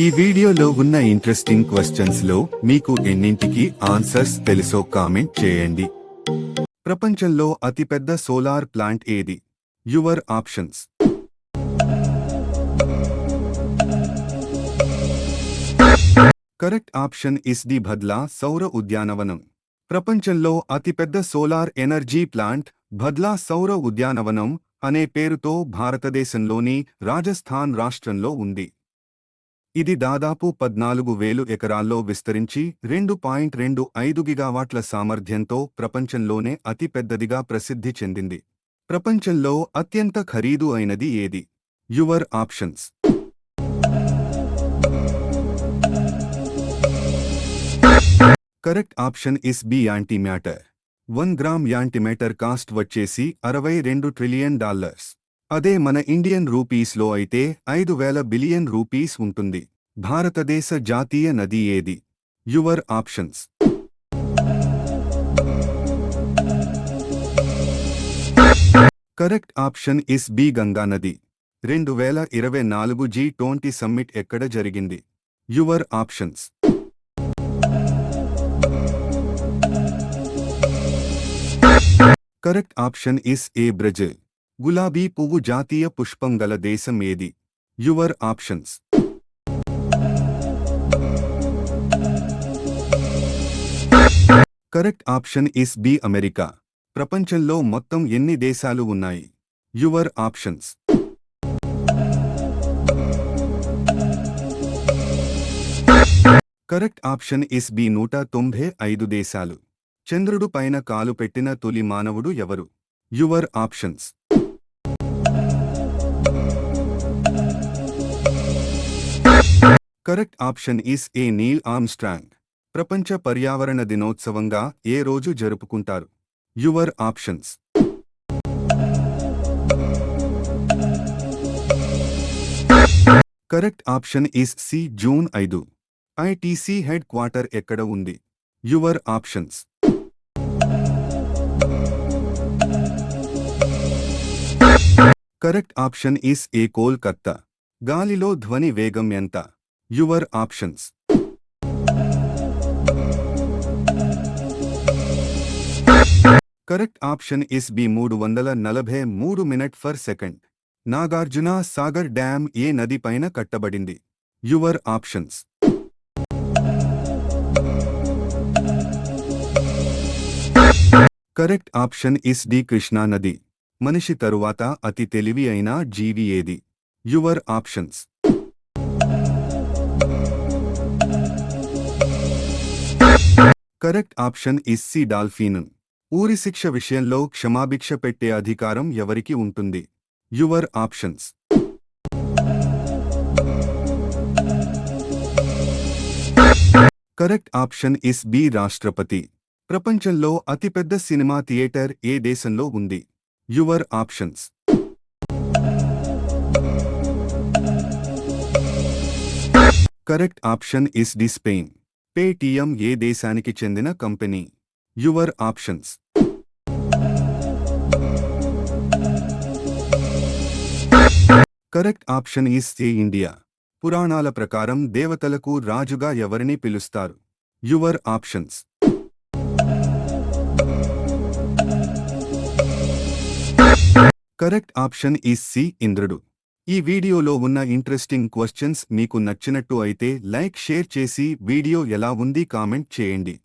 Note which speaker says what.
Speaker 1: ఈ వీడియోలో ఉన్న ఇంట్రెస్టింగ్ క్వశ్చన్స్ లో మీకు ఎన్నింటికి ఆన్సర్స్ తెలుసో కామెంట్ చేయండి. ప్రపంచంలో అతిపెద్ద సోలార్ ప్లాంట్ ఏది? Your options. Correct option is the Bhadla సౌర ఉద్యానవనం. ప్రపంచంలో అతిపెద్ద సోలార్ ఎనర్జీ ప్లాంట్ భద్లా సౌర ఉద్యానవనం అనే పేరుతో భారతదేశంలోని రాజస్థాన్ రాష్ట్రంలో ఉంది. ఇది దాదాపు 14,000 ఎకరాల్లో విస్తరించి 2.25 గిగావాట్ల సామర్థ్యంతో ప్రపంచంలోనే అతి పెద్దదిగా ప్రసిద్ధి చెందింది. ప్రపంచంలో అత్యంత ఖరీదు అయినది ఏది? Your options. Correct option is B antimatter. 1 gram antimatter cost వచ్చేసి $62 ట్రిలియన్. అదే మన ఇండియన్ రూపీస్లో అయితే 5,000 బిలియన్ రూపీస్ ఉంటుంది. భారతదేశ జాతీయ నది ఏది? Your options. Correct option is B Ganga నది. 2024 G20 సమ్మిట్ ఎక్కడ జరిగింది? Your options. Correct option is A Brazil. గులాబీ పువ్వు జాతీయ పుష్పం గల దేశం ఏది? Your options. Correct option is B America. ప్రపంచంలో మొత్తం ఎన్ని దేశాలు ఉన్నాయి? Your options. Correct option is B 195 దేశాలు. చంద్రుడు పైన కాలు పెట్టిన తొలి మానవుడు ఎవరు? Your options. Correct option is A Neil Armstrong. ప్రపంచ పర్యావరణ దినోత్సవంగా ఏ రోజు జరుపుకుంటారు? Your options. Correct option is C June 5. ITC head quarter ఎక్కడ ఉంది? Your options. Correct option is A Kolkata. గాలిలో ధ్వని వేగం ఎంత? Your options. Correct option is B 343 minute for second. Nagarjuna Sagar dam ఏ నది పైన కట్టబడింది? Your options. Correct option is D Krishna నది. మనిషి తరువాత అతి తెలివి అయిన జీవి ఏది? Your options. Correct option is C dolphin. ఊరి శిక్ష విషయంలో క్షమాభిక్ష పెట్టే అధికారం ఎవరికి ఉంటుంది? Your options. Correct option is B రాష్ట్రపతి. ప్రపంచంలో అతిపెద్ద సినిమా థియేటర్ ఏ దేశంలో ఉంది? Your options. Correct option is D Spain. Paytm ఏ దేశానికి చెందిన company? Your options. Correct option is A India. పురాణాల ప్రకారం దేవతలకు రాజుగా ఎవరిని పిలుస్తారు? Your options. Correct option is C ఇంద్రుడు. ఈ వీడియోలో ఉన్న ఇంట్రెస్టింగ్ క్వశ్చన్స్ మీకు నచ్చినట్టు అయితే లైక్ షేర్ చేసి వీడియో ఎలా ఉంది కామెంట్ చేయండి.